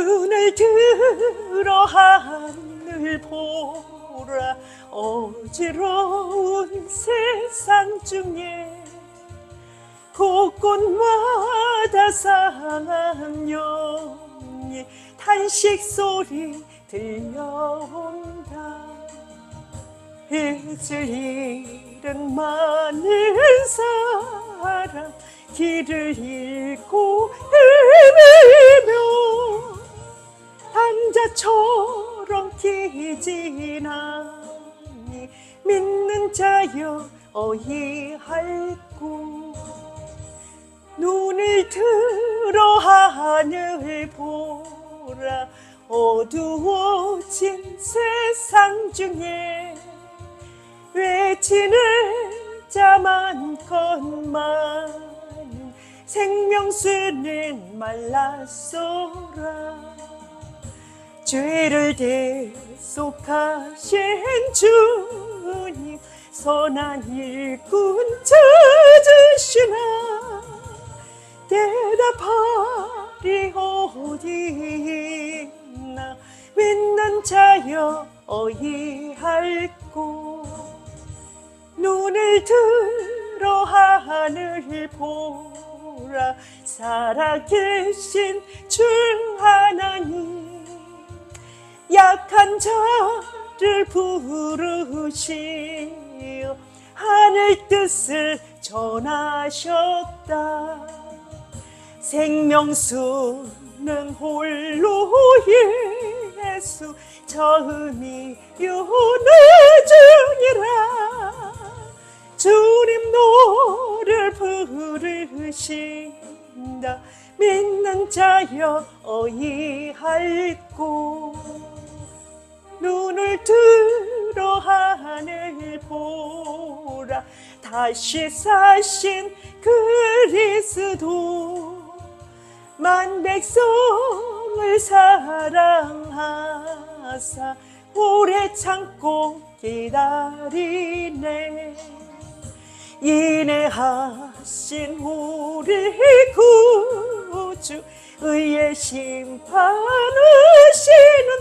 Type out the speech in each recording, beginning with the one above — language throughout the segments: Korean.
눈을 들어 하늘 보라. 어지러운 세상 중에 곳곳마다 상한 영의 탄식 소리 들려온다. 빚을 잃은 많은 사람 길을 잃고 헤매며 단자처럼 끼진 않니. 믿는 자여 어이할꼬. 눈을 들어 하늘 보라. 어두워진 세상 중에 외치는 자 많건만 생명수는 말랐소라. 죄를 대속하신 주님 선한 일꾼 찾으시나. 대답하리 어디 있나. 믿는 자여 어이할꼬. 눈을 들어 하늘 보라. 살아계신 주 하나님 약한 자를 부르시어 하늘 뜻을 전하셨다. 생명수는 홀로 예수 처음이 요나중이라. 주님 너를 부르신다. 믿는 자여 어이할꼬. 눈을 들어 하늘 보라. 다시 사신 그리스도 만 백성을 사랑하사 오래 참고 기다리네. 인내하신 우리 구주 의의 심판하시는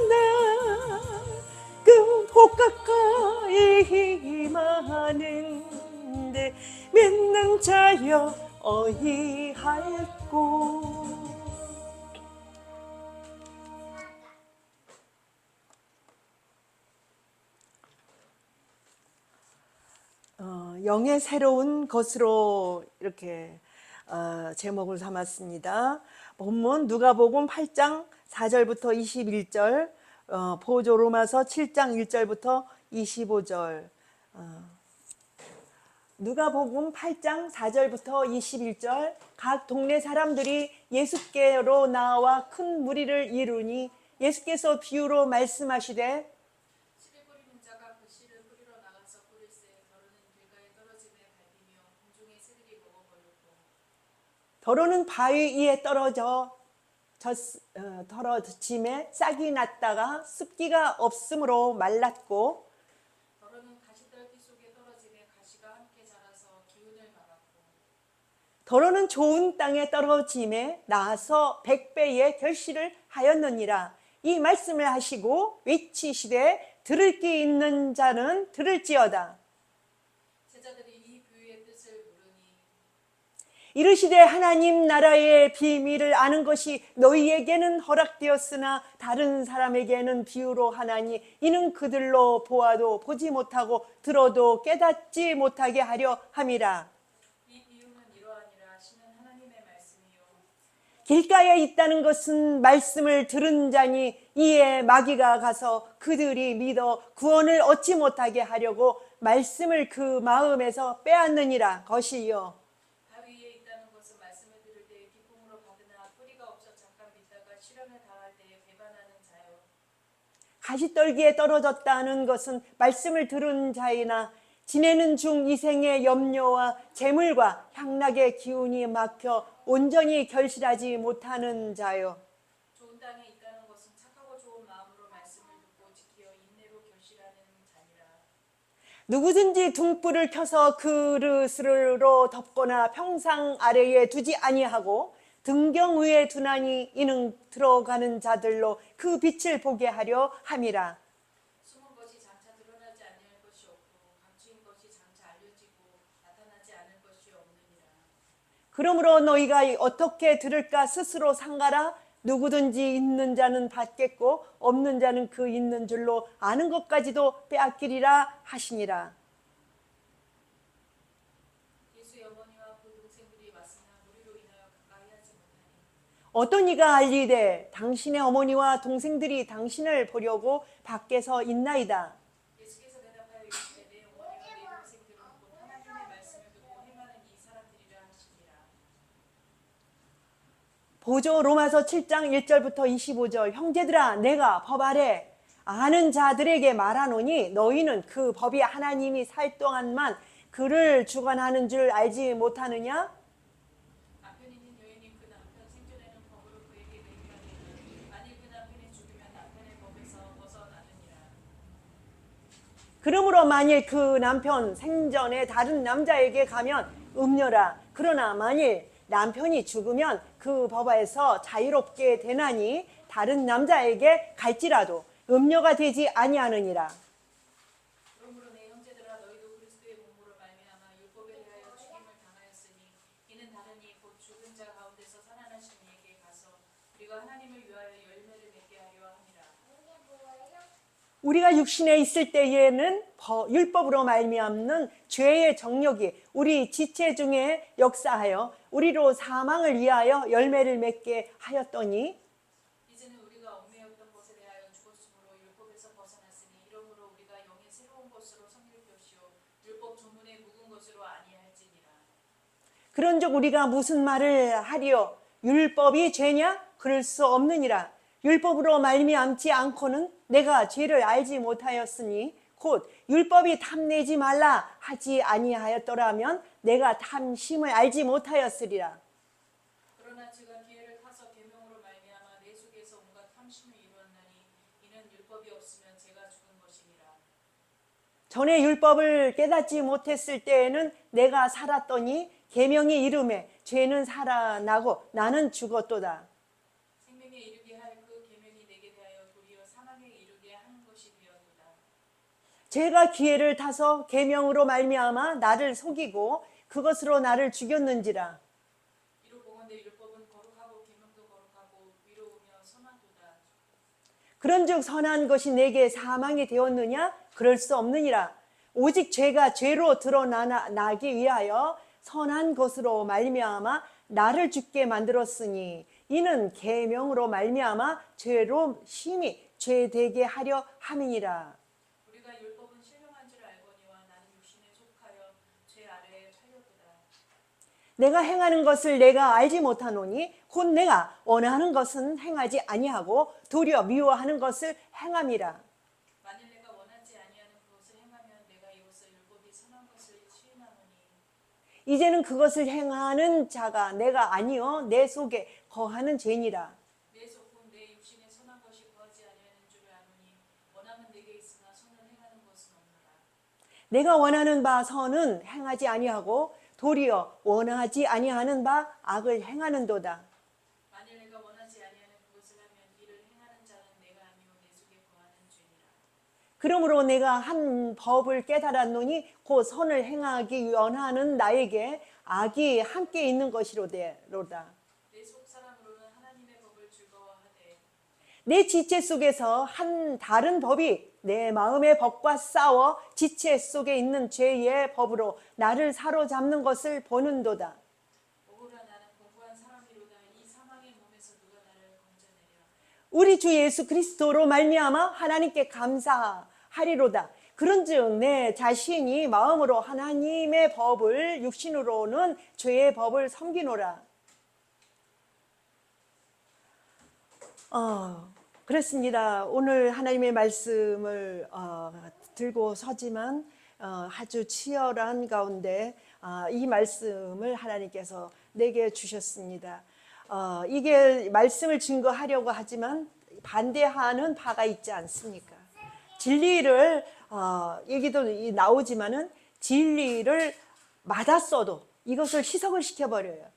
날 그 복 가까이 임하는데 믿는 자여 어이할꼬. 영의 새로운 것으로 이렇게 제목을 삼았습니다. 본문 누가복음 8장 4절부터 21절, 보조 로마서 7장 1절부터 25절. 누가복음 8장 4절부터 21절. 각 동네 사람들이 예수께로 나와 큰 무리를 이루니 예수께서 비유로 말씀하시되 씨를 뿌리는 자가 그 씨를 뿌리러 나가서 뿌릴새 더러는 길가에 떨어짐에 밟히며 공중의 새들이 먹어버렸고 더러는 바위 위에 떨어짐에 싹이 났다가 습기가 없으므로 말랐고 더러는 가시떨기 속에 떨어짐에 가시가 함께 자라서 기운을 받았고 더러는 좋은 땅에 떨어짐에 나서 100배의 결실을 하였느니라. 이 말씀을 하시고 외치시되 들을 귀 있는 자는 들을지어다. 제자들이 이 비유의 뜻을 물으니 이르시되 하나님 나라의 비밀을 아는 것이 너희에게는 허락되었으나 다른 사람에게는 비유로 하나니 이는 그들로 보아도 보지 못하고 들어도 깨닫지 못하게 하려 함이라. 이 비유는 이러하니라. 하시는 하나님의 말씀이요 길가에 있다는 것은 말씀을 들은 자니 이에 마귀가 가서 그들이 믿어 구원을 얻지 못하게 하려고 말씀을 그 마음에서 빼앗느니라 것이요. 바위 위에 있다는 것은 말씀을 들을 때에 기쁨으로 받으나 뿌리가 없어 잠깐 믿다가 시련을 당할 때에 배반하는 자요 가시떨기에 떨어졌다는 것은 말씀을 들은 자이나 지내는 중 이생의 염려와 재물과 향락의 기운이 막혀 온전히 결실하지 못하는 자요. 좋은 땅에 있다는 것은 착하고 좋은 마음으로 말씀을 듣고 지키어 인내로 결실하는 자니라. 누구든지 등불을 켜서 그릇으로 덮거나 평상 아래에 두지 아니하고 등경 위에 두나니 이는 들어가는 자들로 그 빛을 보게 하려 함이라. 숨은 것이 장차 드러나지 아니할 것이 없고 감추인 것이 장차 알려지고 나타나지 않을 것이 없느니라. 그러므로 너희가 어떻게 들을까 스스로 상가라. 누구든지 있는 자는 받겠고 없는 자는 그 있는 줄로 아는 것까지도 빼앗기리라 하시니라. 예수의 어머니와 그 동생들이 왔으나 무리로 인하여 가까이 하지 못하니 어떤 이가 알리되 당신의 어머니와 동생들이 당신을 보려고 밖에서 있나이다. 예수께서 대답하여 이르시되 내 어머니와 내 동생들은 곧 하나님의 말씀을 듣고 행하는 이 사람들이라 하시니라. 보죠. 로마서 7장 1절부터 25절. 형제들아 내가 법 아래 아는 자들에게 말하노니 너희는 그 법이 하나님이 살 동안만 그를 주관하는 줄 알지 못하느냐? 남편 있는 여인이 그 남편 생존에는 법으로 그에게 맹세하기는 만일 그 남편이 죽으면 남편의 법에서 벗어나느니라. 그러므로 만일 그 남편 생전에 다른 남자에게 가면 음녀라. 그러나 만일 남편이 죽으면 그 법에서 자유롭게 되나니 다른 남자에게 갈지라도 음녀가 되지 아니하느니라. 그러므로 내 형제들아 너희도 그리스도의 몸으로 말미암아 율법에 대하여 죽임을 당하였으니 이는 다르니 곧 죽은 자 가운데서 살아나신 이에게 가서 우리가 하나님을 위하여 열매를 맺게 하려 함이라. 우리가 육신에 있을 때에는 율법으로 말미암는 죄의 정욕이 우리 지체 중에 역사하여 우리로 사망을 위하여 열매를 맺게 하였더니 이제는 우리가 얽매였던 것에 대하여 죽었으므로 율법에서 벗어났으니 이러므로 우리가 영의 새로운 것으로 섬길 것이요 율법 조문에 묵은 것으로 아니할지니라. 그런즉 우리가 무슨 말을 하리요? 율법이 죄냐? 그럴 수 없느니라. 율법으로 말미암지 않고는 내가 죄를 알지 못하였으니 곧 율법이 탐내지 말라 하지 아니하였더라면 내가 탐심을 알지 못하였으리라. 그러나 제가 기회를 타서 계명으로 말미암아 내 속에서 온갖 탐심을 이루었나니 이는 율법이 없으면 제가 죽은 것이니라. 전에 율법을 깨닫지 못했을 때에는 내가 살았더니 계명이 이름에 죄는 살아나고 나는 죽었도다. 생명에 이르게 할 그 계명이 내게 대하여 도리어 사망에 이르게 하는 것이 되었도다. 제가 기회를 타서 계명으로 말미암아 나를 속이고 그것으로 나를 죽였는지라. 이로 보건대 율법은 거룩하고 계명도 거룩하고 위로우며 선하도다. 그런즉 선한 것이 내게 사망이 되었느냐? 그럴 수 없느니라. 오직 죄가 죄로 드러나기 위하여 선한 것으로 말미암아 나를 죽게 만들었으니 이는 계명으로 말미암아 죄로 심히 죄되게 하려 함이니라. 우리가 율법은 신령한 줄 알거니와 나는 육신에 속하여 죄 아래에 팔렸도다. 내가 행하는 것을 내가 알지 못하노니 곧 내가 원하는 것은 행하지 아니하고 도리어 미워하는 것을 행함이라. 만일 내가 원하지 아니하는 그것을 행하면 내가 이로써 율법이 선한 것을 시인하노니 이제는 그것을 행하는 자가 내가 아니요 내 속에 거하는 죄니라. 내 속은 내 육신에 선한 것이 구하지 아니하는 줄을 아노니 원함은 내게 있으나 선을 행하는 것은 없노라. 내가 원하는 바 선은 행하지 아니하고 도리어 원하지 아니하는 바 악을 행하는도다. 만일 내가 원하지 아니하는 그것을 하면 이를 행하는 자는 내가 아니요 내 속에 거하는 죄니라. 그러므로 내가 한 법을 깨달았노니 곧 선을 행하기 원하는 나에게 악이 함께 있는 것이로다. 내 속 사람으로는 하나님의 법을 즐거워하되 내 지체 속에서 한 다른 법이 내 마음의 법과 싸워 지체 속에 있는 죄의 법으로 나를 사로잡는 것을 보는도다. 오호라 나는 공부한 사람이로다. 이 사망의 몸에서 누가 나를 건져내랴. 우리 주 예수 그리스도로 말미암아 하나님께 감사하리로다. 그런즉 내 자신이 마음으로 하나님의 법을 육신으로는 죄의 법을 섬기노라. 그렇습니다. 오늘 하나님의 말씀을 들고 서지만 아주 치열한 가운데 이 말씀을 하나님께서 내게 주셨습니다. 이게 말씀을 증거하려고 하지만 반대하는 바가 있지 않습니까? 진리를 얘기도 나오지만은 진리를 맞았어도 이것을 희석을 시켜버려요.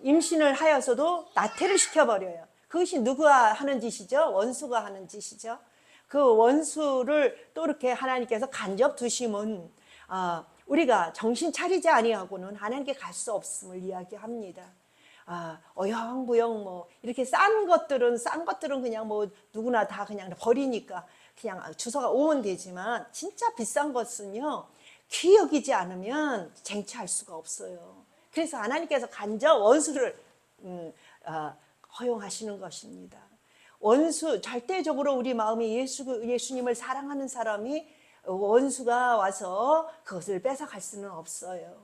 임신을 하여서도 나태를 시켜버려요. 그것이 누가 하는 짓이죠? 원수가 하는 짓이죠. 그 원수를 또 이렇게 하나님께서 간접 두심은 우리가 정신 차리지 아니하고는 하나님께 갈 수 없음을 이야기합니다. 어영부영 뭐 이렇게 싼 것들은 그냥 뭐 누구나 다 그냥 버리니까 그냥 주소가 오면 되지만, 진짜 비싼 것은요 귀히 여기지 않으면 쟁취할 수가 없어요. 그래서 하나님께서 간접 원수를 허용하시는 것입니다. 원수, 절대적으로 우리 마음에 예수님을 사랑하는 사람이 원수가 와서 그것을 뺏어갈 수는 없어요.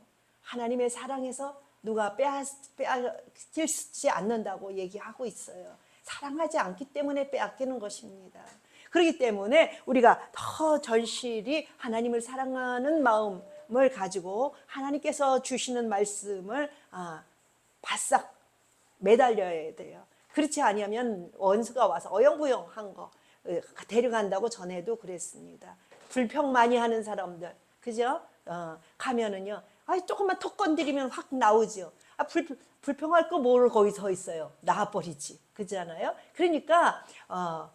하나님의 사랑에서 누가 빼앗기지 않는다고 얘기하고 있어요. 사랑하지 않기 때문에 빼앗기는 것입니다. 그렇기 때문에 우리가 더 절실히 하나님을 사랑하는 마음을 가지고 하나님께서 주시는 말씀을 바싹 매달려야 돼요. 그렇지 아니하면 원수가 와서 어영부영한 거 데려간다고 전에도 그랬습니다. 불평 많이 하는 사람들, 그죠? 가면은요, 조금만 톡 건드리면 확 나오죠. 불평할 거 뭘 거기 서 있어요. 나와버리지. 그렇잖아요? 그러니까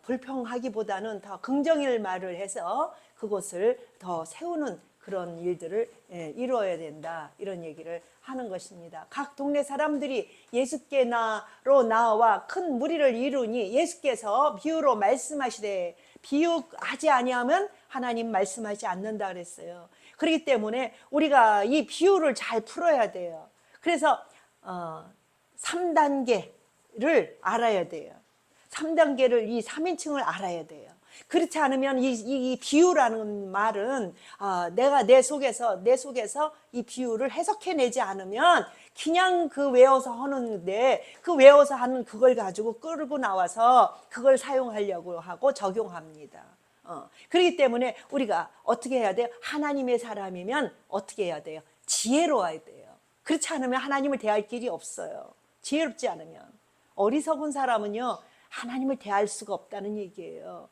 불평하기보다는 더 긍정의 말을 해서 그곳을 더 세우는 그런 일들을 이루어야 된다, 이런 얘기를 하는 것입니다. 각 동네 사람들이 예수께로 나와 큰 무리를 이루니 예수께서 비유로 말씀하시되, 비유하지 아니하면 하나님 말씀하지 않는다 그랬어요. 그렇기 때문에 우리가 이 비유를 잘 풀어야 돼요. 그래서 3단계를 알아야 돼요. 3단계를, 이 3인칭을 알아야 돼요. 그렇지 않으면 이 비유라는 말은 내 속에서 이 비유를 해석해내지 않으면 그냥 그 외워서 하는데, 그 외워서 하는 그걸 가지고 끌고 나와서 그걸 사용하려고 하고 적용합니다. 그렇기 때문에 우리가 어떻게 해야 돼요? 하나님의 사람이면 어떻게 해야 돼요? 지혜로워야 돼요. 그렇지 않으면 하나님을 대할 길이 없어요. 지혜롭지 않으면. 어리석은 사람은요, 하나님을 대할 수가 없다는 얘기예요.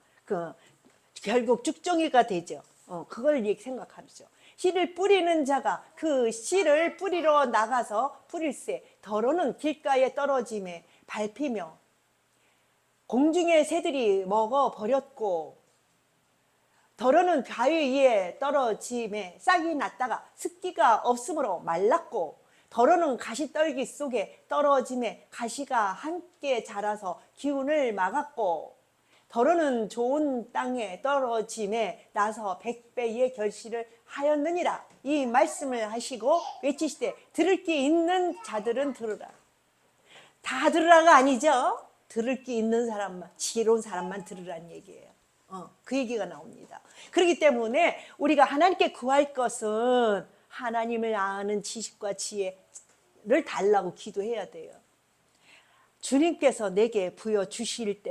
결국 쭉정이가 되죠. 그걸 생각하죠. 씨를 뿌리는 자가 그 씨를 뿌리러 나가서 뿌릴새, 더러는 길가에 떨어짐에 밟히며 공중의 새들이 먹어 버렸고, 더러는 바위 위에 떨어짐에 싹이 났다가 습기가 없으므로 말랐고, 더러는 가시떨기 속에 떨어짐에 가시가 함께 자라서 기운을 막았고, 더러는 좋은 땅에 떨어짐에 나서 100배의 결실을 하였느니라. 이 말씀을 하시고 외치시되, 들을 귀 있는 자들은 들으라. 다 들으라가 아니죠. 들을 귀 있는 사람만, 지혜로운 사람만 들으라는 얘기예요. 그 얘기가 나옵니다. 그렇기 때문에 우리가 하나님께 구할 것은 하나님을 아는 지식과 지혜를 달라고 기도해야 돼요. 주님께서 내게 부여 주실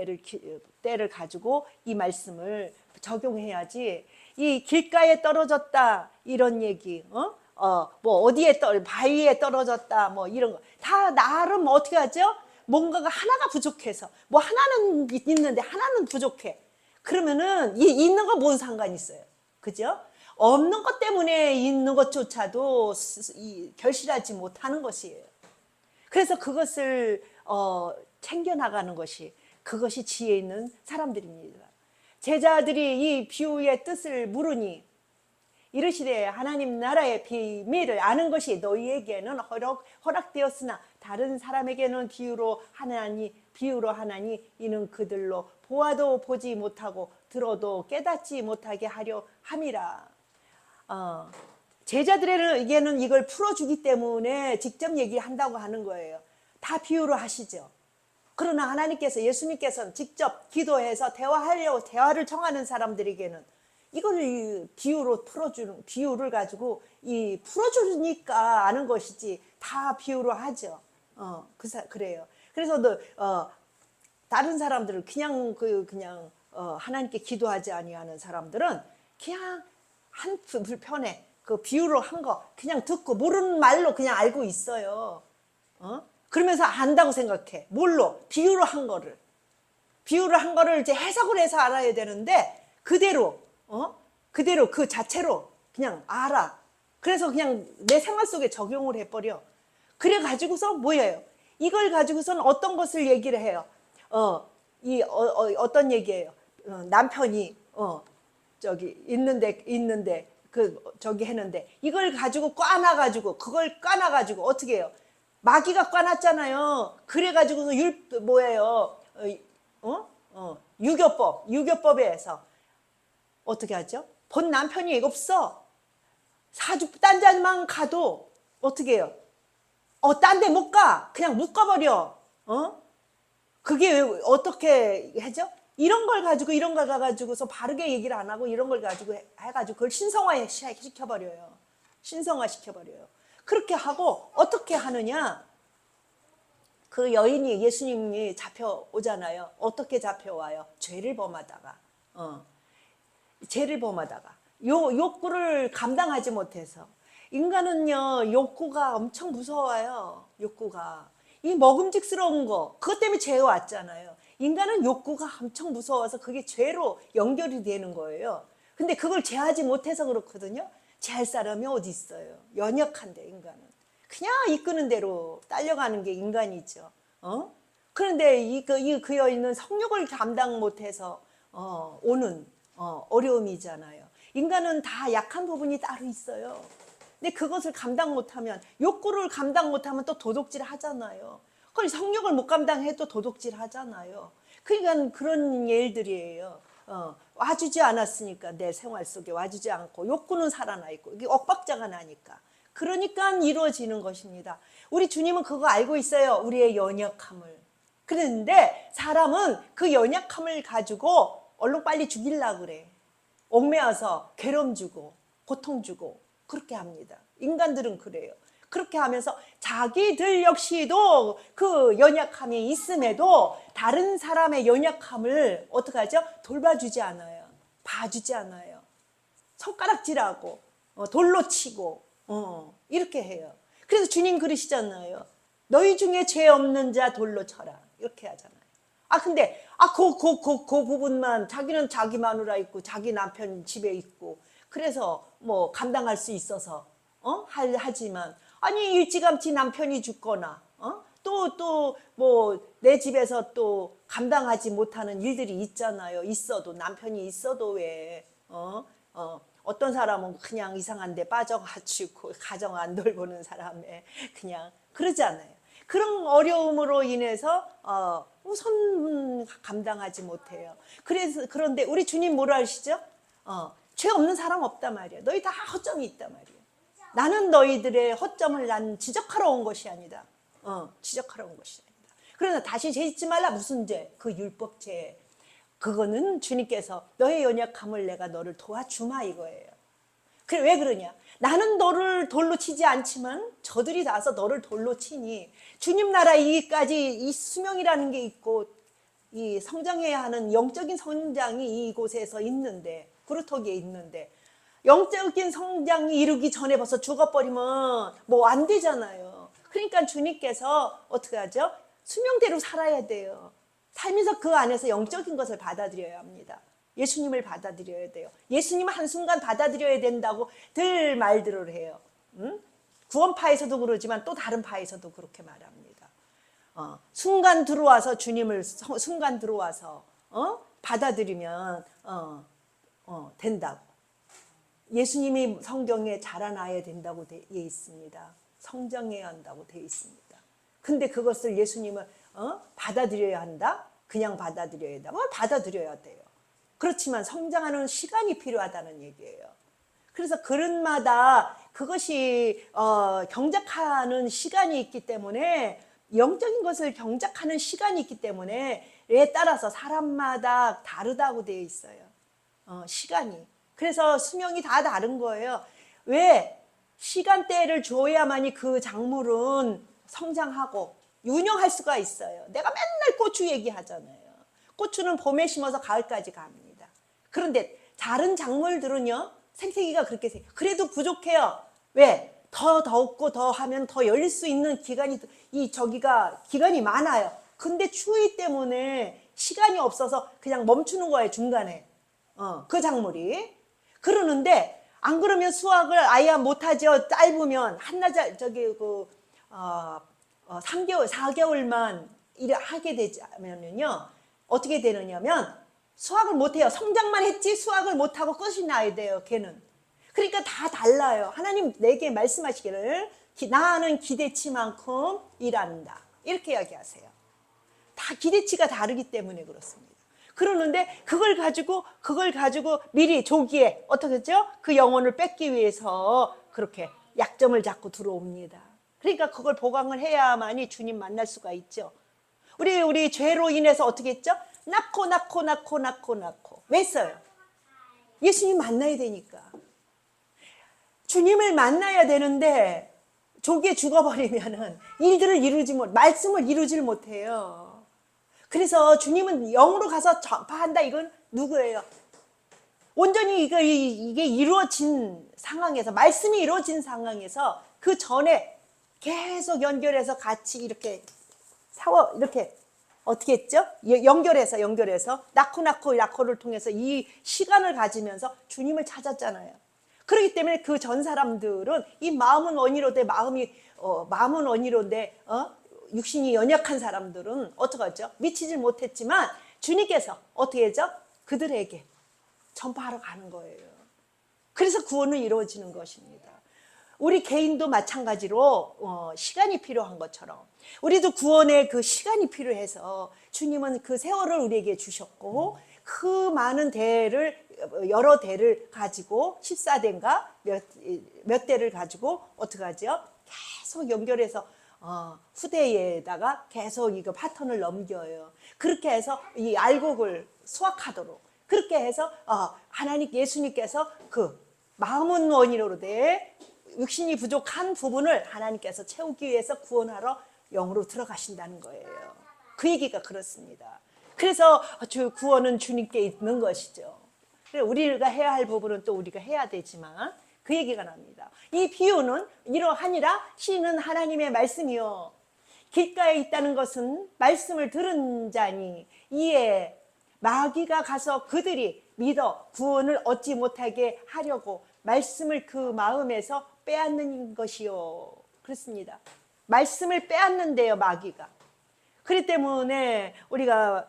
때를 가지고 이 말씀을 적용해야지, 이 길가에 떨어졌다 이런 얘기, 어디에 바위에 떨어졌다 뭐 이런 거 다 나름 어떻게 하죠? 뭔가가 하나가 부족해서, 뭐 하나는 있는데 하나는 부족해. 그러면은 이 있는 거 뭔 상관이 있어요? 그죠? 없는 것 때문에 있는 것조차도 결실하지 못하는 것이에요. 그래서 그것을 챙겨나가는 것이, 그것이 지혜 있는 사람들입니다. 제자들이 이 비유의 뜻을 물으니 이르시되, 하나님 나라의 비밀을 아는 것이 너희에게는 허락되었으나 다른 사람에게는 비유로 하나니 이는 그들로 보아도 보지 못하고 들어도 깨닫지 못하게 하려 함이라. 제자들에게는 이걸 풀어주기 때문에 직접 얘기한다고 하는 거예요. 다 비유로 하시죠. 그러나 하나님께서, 예수님께서는 직접 기도해서 대화를 청하는 사람들에게는 이걸 비유로 비유를 가지고 풀어주니까 아는 것이지, 다 비유로 하죠. 그래요. 그래서 다른 사람들은 그냥 하나님께 기도하지 아니하는 사람들은 그냥 한 불편에 그 비유로 한 거 그냥 듣고 모르는 말로 그냥 알고 있어요. 그러면서 안다고 생각해. 뭘로? 비유로 한 거를 이제 해석을 해서 알아야 되는데, 그대로 그 자체로 그냥 알아. 그래서 그냥 내 생활 속에 적용을 해버려. 그래 가지고서 뭐예요? 이걸 가지고서는 어떤 것을 얘기를 해요? 어떤 얘기예요? 남편이 저기 있는데 저기 했는데 이걸 가지고 그걸 꽈놔 가지고 어떻게 해요? 마귀가 꽈놨잖아요. 그래 가지고서 뭐예요? 유교법에서 어떻게 하죠? 본 남편이 없어. 딴 데만 가도 어떻게 해요? 딴 데 못 가. 그냥 묶어버려. 그게 어떻게 하죠? 이런 걸 가지고서 바르게 얘기를 안 하고 이런 걸 가지고 해가지고 그걸 신성화 시켜버려요. 신성화 시켜버려요. 그렇게 하고 어떻게 하느냐? 그 여인이 예수님이 잡혀오잖아요. 어떻게 잡혀와요? 죄를 범하다가. 욕구를 감당하지 못해서. 인간은요, 욕구가 엄청 무서워요. 욕구가. 이 먹음직스러운 거, 그것 때문에 죄가 왔잖아요. 인간은 욕구가 엄청 무서워서 그게 죄로 연결이 되는 거예요. 근데 그걸 제하지 못해서 그렇거든요. 제할 사람이 어디 있어요? 연약한데, 인간은. 그냥 이끄는 대로 딸려가는 게 인간이죠. 그런데 그 여인은 성욕을 감당 못해서 오는 어려움이잖아요. 인간은 다 약한 부분이 따로 있어요. 근데 그것을 감당 못하면, 욕구를 감당 못하면 또 도둑질 하잖아요. 그걸 성욕을 못 감당해도 도둑질 하잖아요. 그러니까 그런 일들이에요. 와주지 않았으니까 내 생활 속에 와주지 않고 욕구는 살아나 있고 이게 엇박자가 나니까. 그러니까 이루어지는 것입니다. 우리 주님은 그거 알고 있어요. 우리의 연약함을. 그런데 사람은 그 연약함을 가지고 얼른 빨리 죽이려고 그래. 옥매어서 괴로움 주고 고통 주고 그렇게 합니다. 인간들은 그래요. 그렇게 하면서 자기들 역시도 그 연약함이 있음에도 다른 사람의 연약함을 어떻게 하죠? 돌봐주지 않아요. 봐주지 않아요. 손가락질하고 돌로 치고 이렇게 해요. 그래서 주님 그러시잖아요. 너희 중에 죄 없는 자 돌로 쳐라. 이렇게 하잖아요. 근데 그 부분만 자기는 자기 마누라 있고 자기 남편 집에 있고 그래서 뭐 감당할 수 있어서 하지만 아니 일찌감치 남편이 죽거나 또 뭐 내 집에서 또 감당하지 못하는 일들이 있잖아요. 있어도 남편이 있어도 왜 어떤 사람은 그냥 이상한 데 빠져가지고 가정 안 돌보는 사람에 그냥 그러잖아요. 그런 어려움으로 인해서 우선 감당하지 못해요. 그런데 우리 주님 뭐라 하시죠? 죄 없는 사람 없단 말이야. 너희 다 허점이 있단 말이야. 나는 너희들의 허점을 난 지적하러 온 것이 아니다. 지적하러 온 것이 아니다. 그러나 다시 죄 짓지 말라. 무슨 죄? 그 율법죄. 그거는 주님께서 너의 연약함을 내가 너를 도와주마 이거예요. 그래 왜 그러냐? 나는 너를 돌로 치지 않지만 저들이 나서 너를 돌로 치니 주님 나라 이까지 이 수명이라는 게 있고 이 성장해야 하는 영적인 성장이 이곳에서 있는데 구루터기에 있는데 영적인 성장이 이루기 전에 벌써 죽어버리면 뭐 안 되잖아요. 그러니까 주님께서 어떻게 하죠? 수명대로 살아야 돼요. 살면서 그 안에서 영적인 것을 받아들여야 합니다. 예수님을 받아들여야 돼요. 예수님을 한순간 받아들여야 된다고 늘 말들을 해요. 구원파에서도 그러지만 또 다른 파에서도 그렇게 말합니다. 순간 들어와서 주님을 순간 들어와서 받아들이면 된다고. 예수님이 성경에 자라나야 된다고 되어 있습니다. 성장해야 한다고 되어 있습니다. 근데 그것을 예수님은 받아들여야 한다? 그냥 받아들여야 한다? 받아들여야 돼요. 그렇지만 성장하는 시간이 필요하다는 얘기예요. 그래서 그릇마다 그것이 경작하는 시간이 있기 때문에 영적인 것을 경작하는 시간이 있기 때문에 에 따라서 사람마다 다르다고 되어 있어요. 시간이. 그래서 수명이 다 다른 거예요. 왜? 시간대를 줘야만이 그 작물은 성장하고 운영할 수가 있어요. 내가 맨날 고추 얘기하잖아요. 고추는 봄에 심어서 가을까지 갑니다. 그런데 다른 작물들은요, 생태기가 그렇게 그래도 부족해요. 왜? 더 덥고 더 하면 더 열릴 수 있는 기간이 기간이 많아요. 근데 추위 때문에 시간이 없어서 그냥 멈추는 거예요, 중간에. 그 작물이. 그러는데 안 그러면 수확을 아예 못하죠. 짧으면 한나절 3개월, 4개월만 일을 하게 되자면요. 어떻게 되느냐면 수학을 못해요. 성장만 했지 수학을 못하고 끝이 나야 돼요. 걔는. 그러니까 다 달라요. 하나님 내게 말씀하시기를 나는 기대치만큼 일한다. 이렇게 이야기하세요. 다 기대치가 다르기 때문에 그렇습니다. 그러는데 그걸 가지고 미리 조기에 어떻게 했죠? 그 영혼을 뺏기 위해서 그렇게 약점을 잡고 들어옵니다. 그러니까 그걸 보강을 해야만이 주님 만날 수가 있죠. 우리 죄로 인해서 어떻게 했죠? 낳고 왜 했어요? 예수님 만나야 되니까. 주님을 만나야 되는데 조기에 죽어버리면은 말씀을 이루질 못해요. 그래서 주님은 영으로 가서 전파한다. 이건 누구예요? 온전히 이게 이루어진 상황에서, 말씀이 이루어진 상황에서 그 전에 계속 연결해서 같이 이렇게 이렇게 어떻게 했죠? 연결해서 낳고를 통해서 이 시간을 가지면서 주님을 찾았잖아요. 그렇기 때문에 그 전 사람들은 이 마음은 원이로되 마음은 원이로되 육신이 연약한 사람들은 어떡하죠? 미치질 못했지만 주님께서 어떻게 했죠? 그들에게 전파하러 가는 거예요. 그래서 구원은 이루어지는 것입니다. 우리 개인도 마찬가지로 시간이 필요한 것처럼 우리도 구원의 그 시간이 필요해서 주님은 그 세월을 우리에게 주셨고 그 많은 여러 대를 가지고 14대인가 몇 대를 가지고 어떻게 하죠? 계속 연결해서 후대에다가 계속 이거 바톤을 넘겨요. 그렇게 해서 이 알곡을 수확하도록 그렇게 해서 하나님 예수님께서 그 마음은 원이로되 육신이 부족한 부분을 하나님께서 채우기 위해서 구원하러 영으로 들어가신다는 거예요. 그 얘기가 그렇습니다. 그래서 구원은 주님께 있는 것이죠. 우리가 해야 할 부분은 또 우리가 해야 되지만 그 얘기가 납니다. 이 비유는 이러하니라 시는 하나님의 말씀이요. 길가에 있다는 것은 말씀을 들은 자니 이에 마귀가 가서 그들이 믿어 구원을 얻지 못하게 하려고 말씀을 그 마음에서 빼앗는 것이요. 그렇습니다. 말씀을 빼앗는데요, 마귀가. 그렇기 때문에 우리가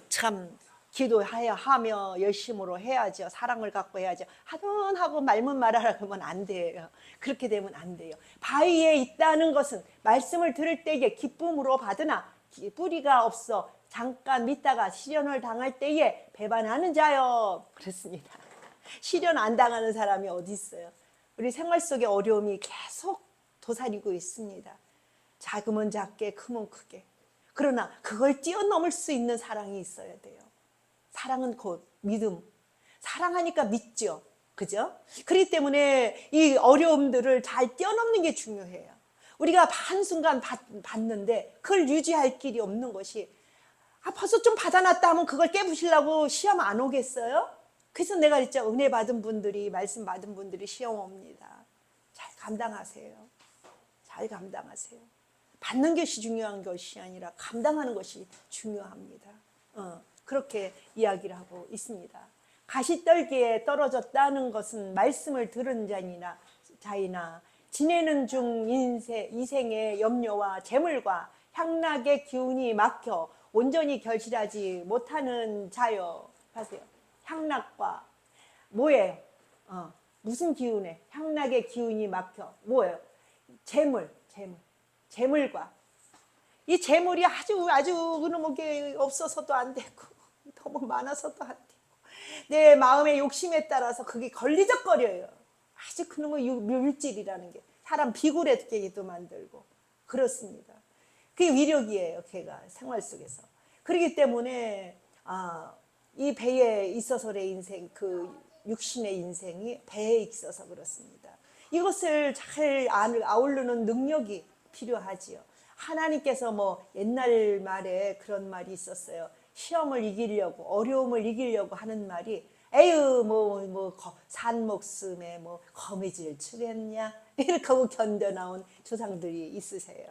참 기도하며 열심으로 해야죠. 사랑을 갖고 해야죠. 하든 하고 말면 말하라면 안 돼요. 그렇게 되면 안 돼요. 바위에 있다는 것은 말씀을 들을 때에 기쁨으로 받으나 뿌리가 없어 잠깐 믿다가 시련을 당할 때에 배반하는 자요. 그렇습니다. 시련 안 당하는 사람이 어디 있어요? 우리 생활 속에 어려움이 계속 도사리고 있습니다. 작으면 작게 크면 크게. 그러나 그걸 뛰어넘을 수 있는 사랑이 있어야 돼요. 사랑은 곧 믿음. 사랑하니까 믿죠. 그죠? 그렇기 때문에 이 어려움들을 잘 뛰어넘는 게 중요해요. 우리가 한순간 받는데 그걸 유지할 길이 없는 것이 벌써 좀 받아놨다 하면 그걸 깨부시려고 시험 안 오겠어요? 그래서 내가 그랬죠. 은혜 받은 분들이 말씀 받은 분들이 시험 옵니다. 잘 감당하세요. 잘 감당하세요. 받는 것이 중요한 것이 아니라 감당하는 것이 중요합니다. 그렇게 이야기를 하고 있습니다. 가시떨기에 떨어졌다는 것은 말씀을 들은 자이나 지내는 중 이생의 염려와 재물과 향락의 기운이 막혀 온전히 결실하지 못하는 자여. 하세요. 향락과 뭐예요? 무슨 기운에? 향락의 기운이 막혀. 뭐예요? 재물과 이 재물이 아주 그놈에게 없어서도 안 되고 너무 많아서도 안 되고 내 마음의 욕심에 따라서 그게 걸리적거려요. 아주 그놈의 물질이라는 게 사람 비굴하게도 만들고 그렇습니다. 그게 위력이에요. 걔가 생활 속에서. 그렇기 때문에 이 배에 있어서의 인생, 그 육신의 인생이 배에 있어서 그렇습니다. 이것을 잘 아우르는 능력이 필요하지요. 하나님께서 옛날 말에 그런 말이 있었어요. 시험을 이기려고 어려움을 이기려고 하는 말이 에휴 산 목숨에 거미줄 치겠냐 이렇게 하고 견뎌 나온 조상들이 있으세요.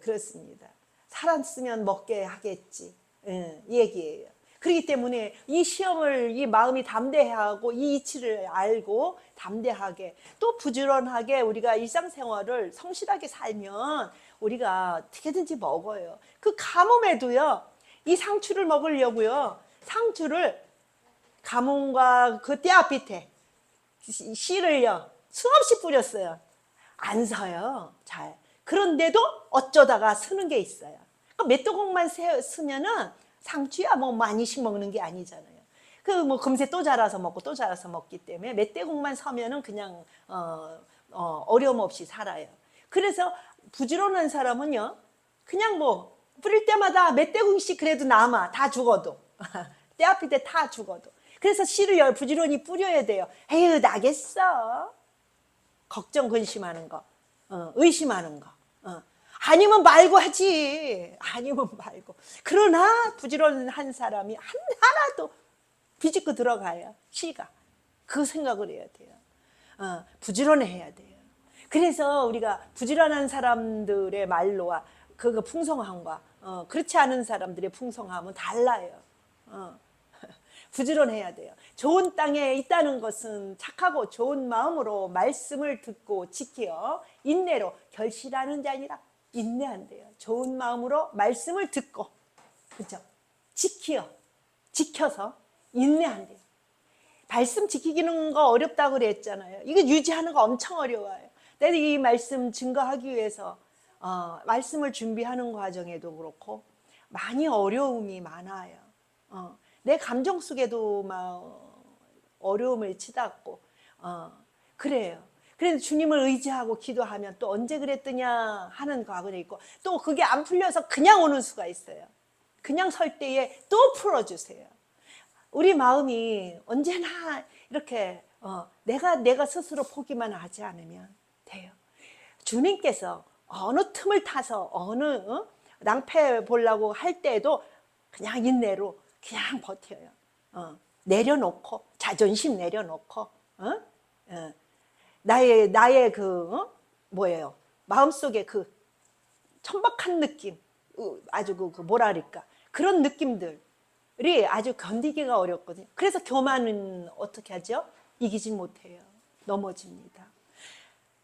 그렇습니다. 살았으면 먹게 하겠지 이 얘기예요. 그렇기 때문에 이 시험을 이 마음이 담대하고 이 이치를 알고 담대하게 또 부지런하게 우리가 일상생활을 성실하게 살면 우리가 어떻게든지 먹어요. 그 가뭄에도요. 이 상추를 먹으려고요. 상추를 가뭄과 그 떼앞빛에 씨를요. 수없이 뿌렸어요. 안 서요. 잘. 그런데도 어쩌다가 쓰는 게 있어요. 맷도국만 쓰면은 상추야 뭐 많이씩 먹는 게 아니잖아요. 그 뭐 금세 또 자라서 먹고 또 자라서 먹기 때문에 맷대국만 서면은 그냥 어려움 없이 살아요. 그래서 부지런한 사람은요, 그냥 뭐 뿌릴 때마다 맷대국씩 그래도 남아. 다 죽어도 때 앞일 때 다 죽어도. 그래서 씨를 부지런히 뿌려야 돼요. 에휴 나겠어. 걱정 근심하는 거, 의심하는 거. 아니면 말고 하지. 아니면 말고. 그러나 부지런한 사람이 하나도 비집고 들어가요. 씨가. 그 생각을 해야 돼요. 부지런해야 돼요. 그래서 우리가 부지런한 사람들의 말로와 그 풍성함과 그렇지 않은 사람들의 풍성함은 달라요. 부지런해야 돼요. 좋은 땅에 있다는 것은 착하고 좋은 마음으로 말씀을 듣고 지켜 인내로 결실하는 자니라. 인내한대요. 좋은 마음으로 말씀을 듣고, 그죠? 지켜서 인내한대요. 말씀 지키기는 거 어렵다고 그랬잖아요. 이거 유지하는 거 엄청 어려워요. 내가 이 말씀 증거하기 위해서 말씀을 준비하는 과정에도 그렇고 많이 어려움이 많아요. 내 감정 속에도 막 어려움을 치닫고 그래요. 그래서 주님을 의지하고 기도하면 또 언제 그랬더냐 하는 과거가 있고 또 그게 안 풀려서 그냥 오는 수가 있어요. 그냥 설 때에 또 풀어주세요. 우리 마음이 언제나 이렇게 내가 스스로 포기만 하지 않으면 돼요. 주님께서 어느 틈을 타서 어느 낭패 보려고 할 때에도 그냥 인내로 그냥 버텨요. 내려놓고 자존심 내려놓고 나의 그 뭐예요? 마음속에 그 천박한 느낌, 아주 그 뭐라 그럴까? 그런 느낌들이 아주 견디기가 어렵거든요. 그래서 교만은 어떻게 하죠? 이기지 못해요. 넘어집니다.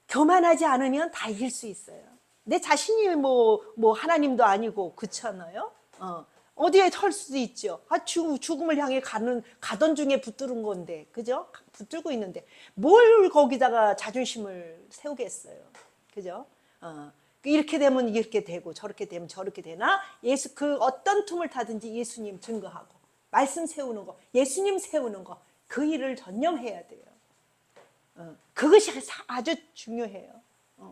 교만하지 않으면 다 이길 수 있어요. 내 자신이 뭐 하나님도 아니고 그렇잖아요. 어디에 털 수도 있죠. 죽음을 향해 가던 중에 붙들은 건데, 그죠? 붙들고 있는데 뭘 거기다가 자존심을 세우겠어요, 그죠? 이렇게 되면 이렇게 되고 저렇게 되면 저렇게 되나? 그 어떤 틈을 타든지 예수님 증거하고 말씀 세우는 거, 예수님 세우는 거, 그 일을 전념해야 돼요. 그것이 아주 중요해요.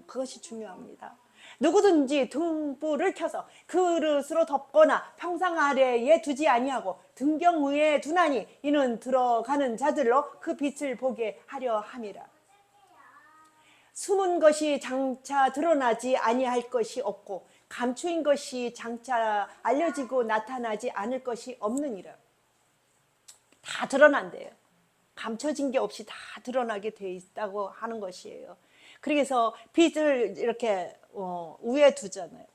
그것이 중요합니다. 누구든지 등불을 켜서 그릇으로 덮거나 평상 아래에 두지 아니하고 등경 위에 두나니 이는 들어가는 자들로 그 빛을 보게 하려 함이라. 숨은 것이 장차 드러나지 아니할 것이 없고 감추인 것이 장차 알려지고 나타나지 않을 것이 없느니라. 다 드러난대요. 감춰진 게 없이 다 드러나게 돼 있다고 하는 것이에요. 그래서 빛을 이렇게 위에 두잖아요.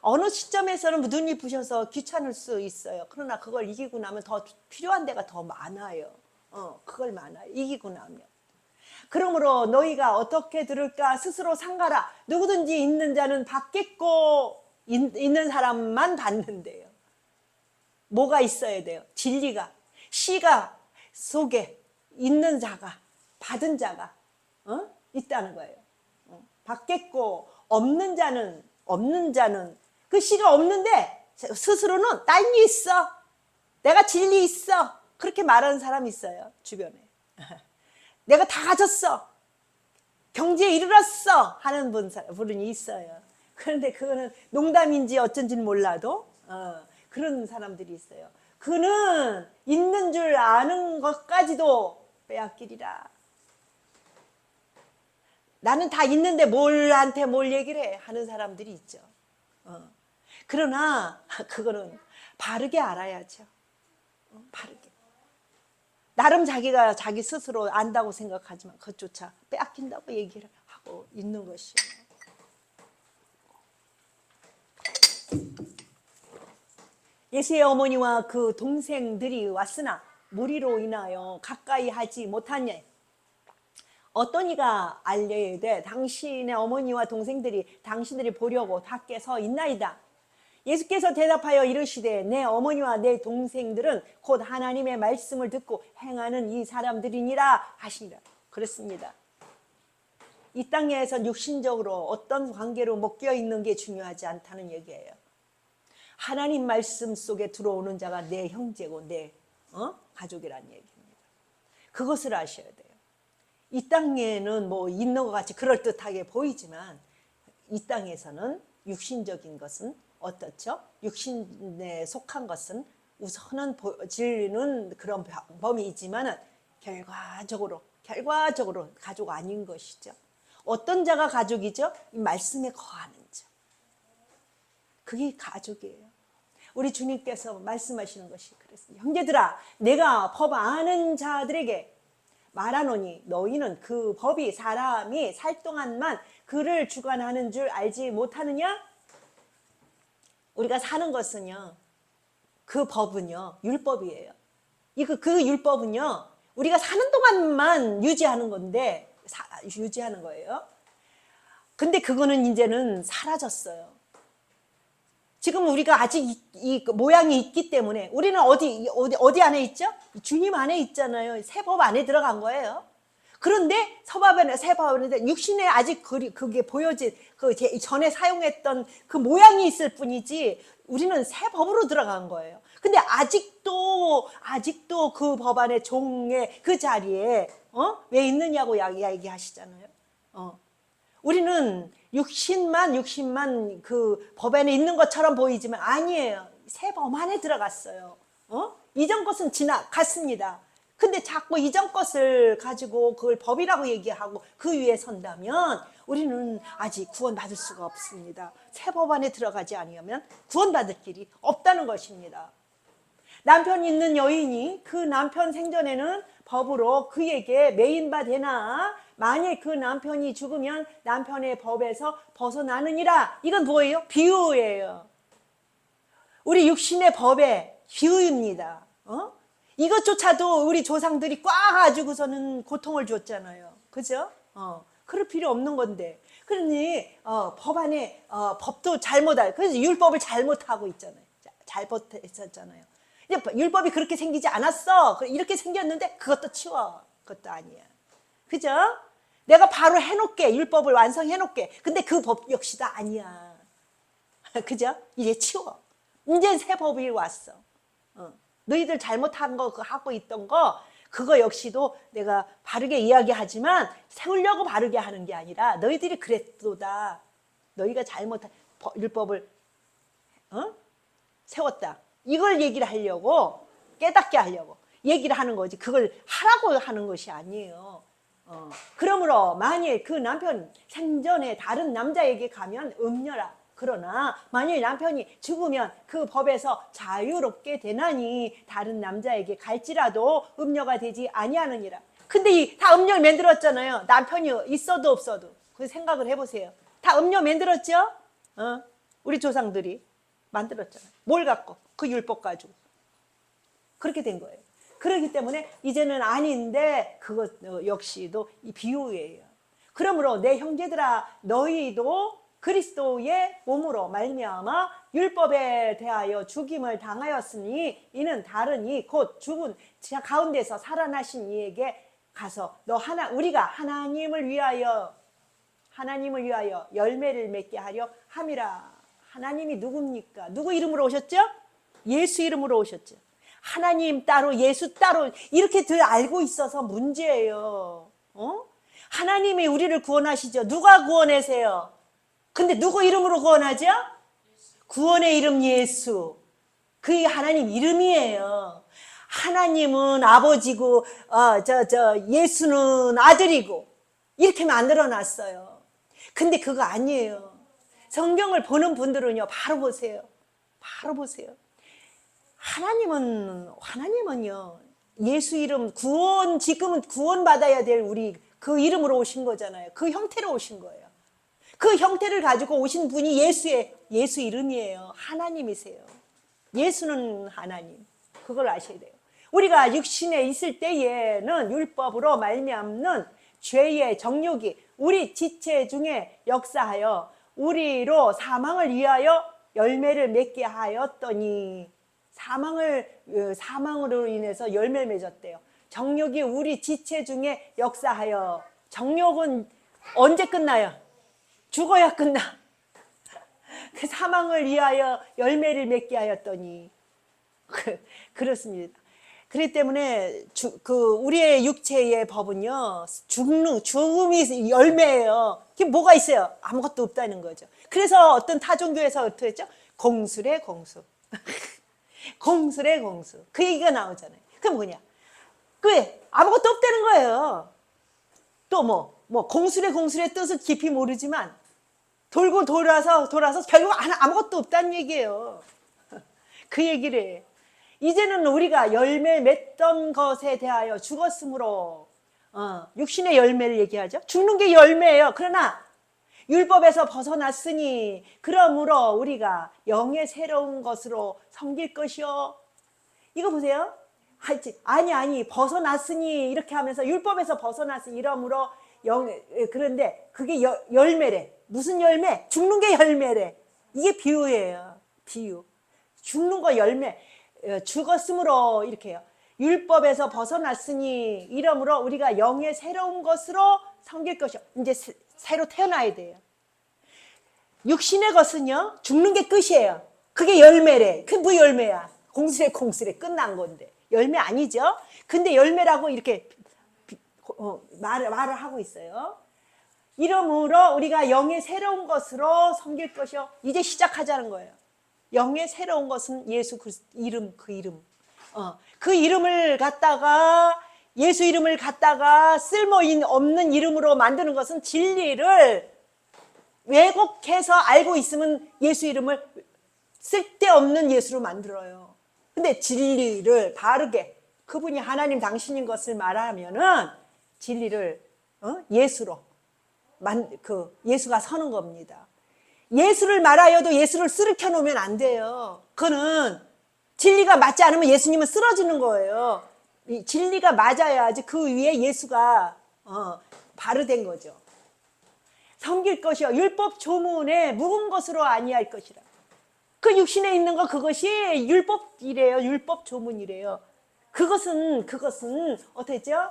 어느 시점에서는 눈이 부셔서 귀찮을 수 있어요. 그러나 그걸 이기고 나면 더 필요한 데가 더 많아요. 그걸 많아요. 이기고 나면. 그러므로 너희가 어떻게 들을까 스스로 상가라. 누구든지 있는 자는 받겠고 있는 사람만 받는데요. 뭐가 있어야 돼요? 진리가, 씨가 속에 있는 자가, 받은 자가 있다는 거예요. 받겠고 없는 자는 그 씨가 없는데 스스로는 나 이미 있어, 내가 진리 있어, 그렇게 말하는 사람이 있어요, 주변에. 내가 다 가졌어, 경지에 이르렀어 하는 분이 있어요. 그런데 그거는 농담인지 어쩐지는 몰라도 그런 사람들이 있어요. 그는 있는 줄 아는 것까지도 빼앗기리라. 나는 다 있는데 뭘한테 뭘 얘기를 해 하는 사람들이 있죠. 그러나 그거는 바르게 알아야죠. 바르게. 나름 자기가 자기 스스로 안다고 생각하지만 그것조차 빼앗긴다고 얘기를 하고 있는 것이에요. 예수의 어머니와 그 동생들이 왔으나 무리로 인하여 가까이 하지 못하냐. 어떤 이가 알려야 돼. 당신의 어머니와 동생들이 당신들이 보려고 밖에 서 있나이다. 예수께서 대답하여 이르시되 내 어머니와 내 동생들은 곧 하나님의 말씀을 듣고 행하는 이 사람들이니라 하시니라. 그렇습니다. 이 땅에서 육신적으로 어떤 관계로 묶여 있는 게 중요하지 않다는 얘기예요. 하나님 말씀 속에 들어오는 자가 내 형제고 내 가족이란 얘기입니다. 그것을 아셔야 돼요. 이 땅에는 뭐 있는 것 같이 그럴듯하게 보이지만 이 땅에서는 육신적인 것은 어떻죠? 육신에 속한 것은 우선은 진리는 그런 범위이지만 결과적으로 가족 아닌 것이죠. 어떤 자가 가족이죠? 이 말씀에 거하는 자. 그게 가족이에요. 우리 주님께서 말씀하시는 것이 그랬습니다. 형제들아, 내가 법 아는 자들에게 말하노니 너희는 그 법이 사람이 살 동안만 그를 주관하는 줄 알지 못하느냐? 우리가 사는 것은요, 그 법은요, 율법이에요. 그 율법은요, 우리가 사는 동안만 유지하는 건데, 유지하는 거예요. 근데 그거는 이제는 사라졌어요. 지금 우리가 아직 이 모양이 있기 때문에 우리는 어디 안에 있죠? 주님 안에 있잖아요. 새 법 안에 들어간 거예요. 그런데 새 법안에 육신에 아직 그게 보여진 그 전에 사용했던 그 모양이 있을 뿐이지 우리는 새 법으로 들어간 거예요. 근데 아직도 그 법안의 종의 그 자리에 왜 있느냐고 얘기하시잖아요. 우리는 육신만 그 법 안에 있는 것처럼 보이지만 아니에요. 새 법 안에 들어갔어요. 이전 것은 지나갔습니다. 근데 자꾸 이전 것을 가지고 그걸 법이라고 얘기하고 그 위에 선다면 우리는 아직 구원받을 수가 없습니다. 새 법 안에 들어가지 아니하면 구원받을 길이 없다는 것입니다. 남편 있는 여인이 그 남편 생전에는 법으로 그에게 매인바 되나 만일 그 남편이 죽으면 남편의 법에서 벗어나느니라. 이건 뭐예요? 비유예요. 우리 육신의 법의 비유입니다. 이것조차도 우리 조상들이 꽉 가지고서는 고통을 줬잖아요. 그죠? 그럴 필요 없는 건데. 그러니 법 안에 법도 잘못하고 그래서 율법을 잘못하고 있잖아요. 잘못했었잖아요. 율법이 그렇게 생기지 않았어. 이렇게 생겼는데 그것도 치워. 그것도 아니야. 그죠? 내가 바로 해놓게 율법을 완성해놓게. 근데 그 법 역시도 아니야. 그죠? 이제 치워. 이제 새 법이 왔어. 너희들 잘못한 거 하고 있던 거 그거 역시도 내가 바르게 이야기하지만 세우려고 바르게 하는 게 아니라 너희들이 그랬도다. 너희가 잘못한 율법을 세웠다. 이걸 얘기를 하려고 깨닫게 하려고 얘기를 하는 거지. 그걸 하라고 하는 것이 아니에요. 그러므로 만일 그 남편 생전에 다른 남자에게 가면 음녀라. 그러나 만일 남편이 죽으면 그 법에서 자유롭게 되나니 다른 남자에게 갈지라도 음녀가 되지 아니하느니라. 근데 다 음녀를 만들었잖아요. 남편이 있어도 없어도. 그 생각을 해보세요. 다 음녀 만들었죠? 우리 조상들이 만들었잖아요. 뭘 갖고? 그 율법 가지고. 그렇게 된 거예요. 그렇기 때문에 이제는 아닌데 그것 역시도 이 비유예요. 그러므로 내 형제들아 너희도 그리스도의 몸으로 말미암아 율법에 대하여 죽임을 당하였으니 이는 다르니 곧 죽은 자 가운데서 살아나신 이에게 가서 우리가 하나님을 위하여 열매를 맺게 하려 함이라. 하나님이 누굽니까? 누구 이름으로 오셨죠? 예수 이름으로 오셨죠. 하나님 따로 예수 따로 이렇게 늘 알고 있어서 문제예요. 하나님이 우리를 구원하시죠. 누가 구원하세요? 근데 누구 이름으로 구원하죠? 구원의 이름 예수. 그게 하나님 이름이에요. 하나님은 아버지고 예수는 아들이고 이렇게 만들어놨어요. 근데 그거 아니에요. 성경을 보는 분들은요 바로 보세요. 하나님은요 예수 이름 지금은 구원받아야 될 우리 그 이름으로 오신 거잖아요. 그 형태로 오신 거예요. 그 형태를 가지고 오신 분이 예수 이름이에요. 하나님이세요. 예수는 하나님. 그걸 아셔야 돼요. 우리가 육신에 있을 때에는 율법으로 말미암는 죄의 정욕이 우리 지체 중에 역사하여 우리로 사망을 위하여 열매를 맺게 하였더니 사망으로 인해서 열매를 맺었대요. 정욕이 우리 지체 중에 역사하여. 정욕은 언제 끝나요? 죽어야 끝나. 그 사망을 위하여 열매를 맺게 하였더니 그렇습니다. 그렇기 때문에 우리의 육체의 법은요, 죽음이 열매예요. 그게 뭐가 있어요? 아무것도 없다는 거죠. 그래서 어떤 타종교에서 어떻게 했죠? 공술의 공수. 공술의 공수. 그 얘기가 나오잖아요. 그게 뭐냐? 그게 아무것도 없다는 거예요. 또 공술의 뜻을 깊이 모르지만 돌고 돌아서 결국 아무것도 없다는 얘기예요. 그 얘기를 해. 이제는 우리가 열매 맺던 것에 대하여 죽었으므로 육신의 열매를 얘기하죠. 죽는 게 열매예요. 그러나 율법에서 벗어났으니 그러므로 우리가 영의 새로운 것으로 섬길 것이요. 이거 보세요. 아니 벗어났으니 이렇게 하면서 율법에서 벗어났으니 이러므로 그런데 그게 열매래. 무슨 열매? 죽는 게 열매래. 이게 비유예요. 비유. 죽는 거 열매. 죽었으므로 이렇게 해요. 율법에서 벗어났으니 이러므로 우리가 영의 새로운 것으로 섬길 것이요. 이제 새로 태어나야 돼요. 육신의 것은요, 죽는 게 끝이에요. 그게 열매래. 그게 뭐 열매야? 공술에 끝난 건데. 열매 아니죠? 근데 열매라고 이렇게 말을 하고 있어요. 이러므로 우리가 영의 새로운 것으로 섬길 것이요. 이제 시작하자는 거예요. 영의 새로운 것은 예수 그리스도 이름, 그 이름. 그 이름을 갖다가, 예수 이름을 갖다가 쓸모없는 이름으로 만드는 것은 진리를 왜곡해서 알고 있으면 예수 이름을 쓸데없는 예수로 만들어요. 근데 진리를 바르게, 그분이 하나님 당신인 것을 말하면은 진리를 예수로 예수가 서는 겁니다. 예수를 말하여도 예수를 쓰러켜 놓으면 안 돼요. 그거는 진리가 맞지 않으면 예수님은 쓰러지는 거예요. 진리가 맞아야지 그 위에 예수가 바르된 거죠. 섬길 것이요 율법 조문에 묵은 것으로 아니할 것이라. 그 육신에 있는 거 그것이 율법이래요. 율법 조문이래요. 그것은 어떻게 했죠?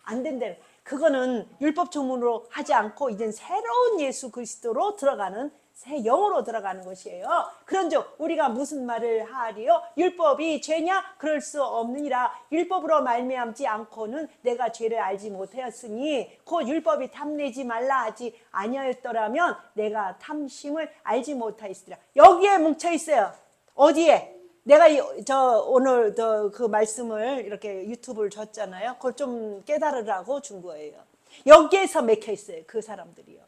안 된대. 그거는 율법 조문으로 하지 않고 이젠 새로운 예수 그리스도로 들어가는 새 영으로 들어가는 것이에요. 그런즉 우리가 무슨 말을 하리요? 율법이 죄냐? 그럴 수 없느니라. 율법으로 말미암지 않고는 내가 죄를 알지 못하였으니 곧 율법이 탐내지 말라 하지 아니하였더라면 내가 탐심을 알지 못하였으리라. 여기에 뭉쳐 있어요. 어디에? 내가 오늘 그 말씀을 이렇게 유튜브를 줬잖아요. 그걸 좀 깨달으라고 준 거예요. 여기에서 맥혀 있어요. 그 사람들이요.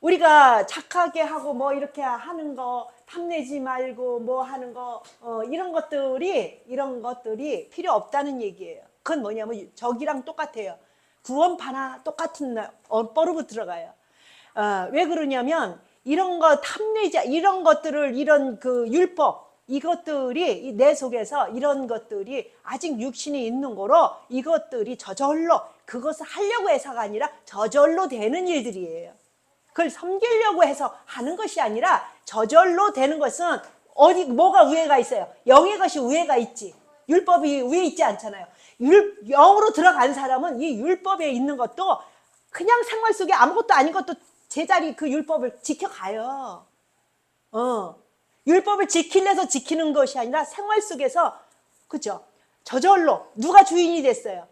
우리가 착하게 하고 뭐 이렇게 하는 거, 탐내지 말고 뭐 하는 거, 이런 것들이 필요 없다는 얘기예요. 그건 뭐냐면 저기랑 똑같아요. 구원파나 똑같은 뻐르고 들어가요. 왜 그러냐면 이런 거 이런 것들을 이런 그 율법 이것들이 내 속에서 이런 것들이 아직 육신이 있는 거로 이것들이 저절로 그것을 하려고 해서가 아니라 저절로 되는 일들이에요. 그걸 섬기려고 해서 하는 것이 아니라 저절로 되는 것은 뭐가 우애가 있어요? 영의 것이 우애가 있지. 율법이 우애 있지 않잖아요. 영으로 들어간 사람은 이 율법에 있는 것도 그냥 생활 속에 아무것도 아닌 것도 제자리 그 율법을 지켜가요. 율법을 지키려서 지키는 것이 아니라 생활 속에서, 그죠? 저절로 누가 주인이 됐어요?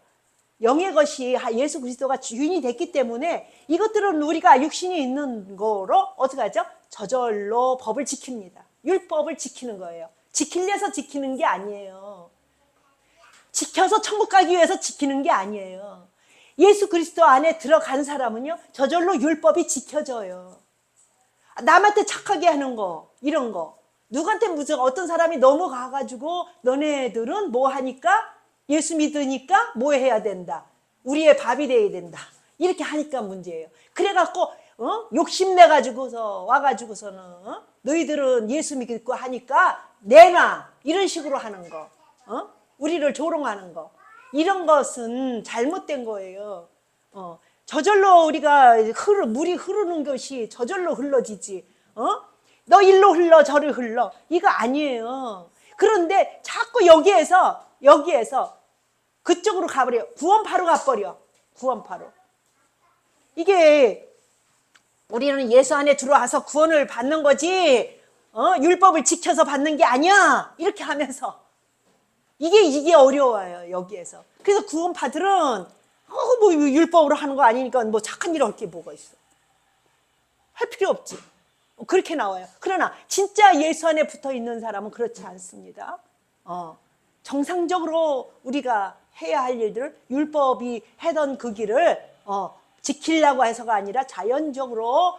영의 것이 예수 그리스도가 주인이 됐기 때문에 이것들은 우리가 육신이 있는 거로 어떻게 하죠? 저절로 법을 지킵니다. 율법을 지키는 거예요. 지키려서 지키는 게 아니에요. 지켜서 천국 가기 위해서 지키는 게 아니에요. 예수 그리스도 안에 들어간 사람은요, 저절로 율법이 지켜져요. 남한테 착하게 하는 거, 이런 거. 누구한테 무슨 어떤 사람이 넘어가가지고 너네들은 뭐 하니까? 예수 믿으니까 뭐 해야 된다. 우리의 밥이 돼야 된다. 이렇게 하니까 문제예요. 그래갖고 욕심내가지고서 와가지고서는 너희들은 예수 믿고 하니까 내놔 이런 식으로 하는 거, 우리를 조롱하는 거, 이런 것은 잘못된 거예요. 저절로 우리가 물이 흐르는 것이 저절로 흘러지지. 너 일로 흘러 저리 흘러 이거 아니에요. 그런데 자꾸 여기에서 그쪽으로 가버려. 구원파로 가버려. 구원파로. 이게 우리는 예수 안에 들어와서 구원을 받는 거지, 율법을 지켜서 받는 게 아니야. 이렇게 하면서 이게 어려워요. 여기에서. 그래서 구원파들은 뭐 율법으로 하는 거 아니니까 뭐 착한 일 할 게 뭐가 있어. 할 필요 없지. 그렇게 나와요. 그러나 진짜 예수 안에 붙어 있는 사람은 그렇지 않습니다. 정상적으로 우리가 해야 할 일들을, 율법이 하던 그 길을 지키려고 해서가 아니라 자연적으로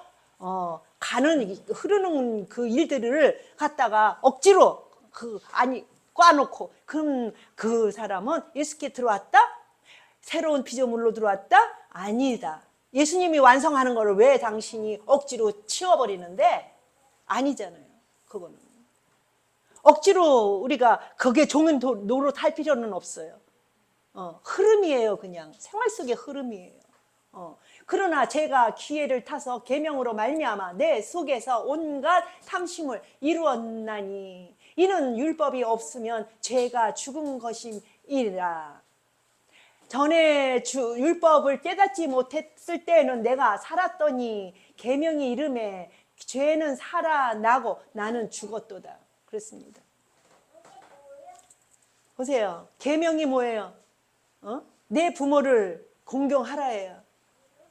흐르는 그 일들을 갖다가 억지로 꽈놓고, 그럼 그 사람은 예수께 들어왔다? 새로운 피조물로 들어왔다? 아니다. 예수님이 완성하는 거를 왜 당신이 억지로 치워버리는데? 아니잖아요. 그거는 억지로 우리가 그게 종은 노릇할 필요는 없어요. 흐름이에요. 그냥 생활 속의 흐름이에요. 그러나 제가 기회를 타서 계명으로 말미암아 내 속에서 온갖 탐심을 이루었나니 이는 율법이 없으면 죄가 죽은 것임이라. 전에 율법을 깨닫지 못했을 때는 내가 살았더니 계명이 이름에 죄는 살아나고 나는 죽었도다. 그랬습니다. 보세요. 계명이 뭐예요? 내 부모를 공경하라예요.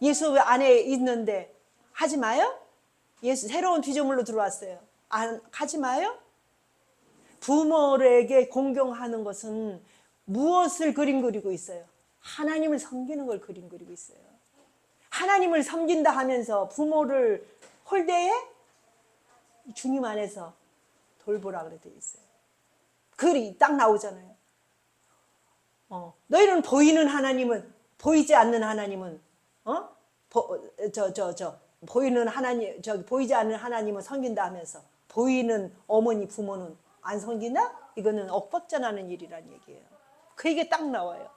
예수 안에 있는데 하지 마요? 예수 새로운 피조물로 들어왔어요. 하지 마요? 부모에게 공경하는 것은 무엇을 그림 그리고 있어요? 하나님을 섬기는 걸 그림 그리고 있어요. 하나님을 섬긴다 하면서 부모를 홀대해? 주님 안에서 돌보라 그래 돼 있어요. 글이 딱 나오잖아요. 너희는 보이는 하나님은, 보이지 않는 하나님은, 보이는 하나님, 보이지 않는 하나님은 섬긴다 하면서 보이는 어머니 부모는 안 섬긴다? 이거는 엇박자나는 일이란 얘기예요. 그 얘기 딱 나와요.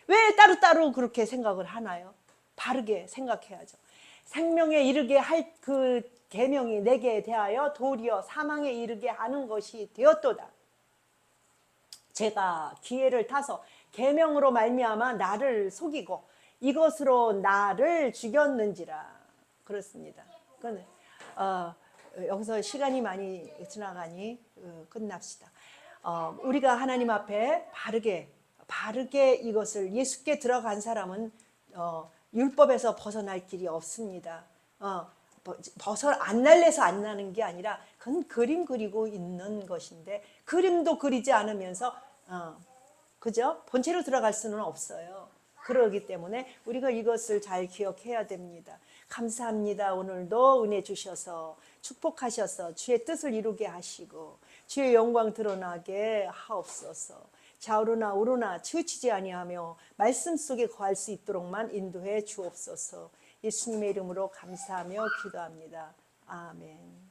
왜 따로따로 그렇게 생각을 하나요? 바르게 생각해야죠. 생명에 이르게 할 그 계명이 내게 대하여 도리어 사망에 이르게 하는 것이 되었도다. 제가 기회를 타서 계명으로 말미암아 나를 속이고 이것으로 나를 죽였는지라. 그렇습니다. 여기서 시간이 많이 지나가니 끝납시다. 우리가 하나님 앞에 바르게 이것을, 예수께 들어간 사람은 율법에서 벗어날 길이 없습니다. 안 날래서 안 나는 게 아니라 그건 그림 그리고 있는 것인데, 그림도 그리지 않으면서 그죠? 본체로 들어갈 수는 없어요. 그러기 때문에 우리가 이것을 잘 기억해야 됩니다. 감사합니다. 오늘도 은혜 주셔서 축복하셔서 주의 뜻을 이루게 하시고 주의 영광 드러나게 하옵소서. 좌우로나 우로나 치우치지 아니하며 말씀 속에 거할 수 있도록만 인도해 주옵소서. 예수님의 이름으로 감사하며 기도합니다. 아멘.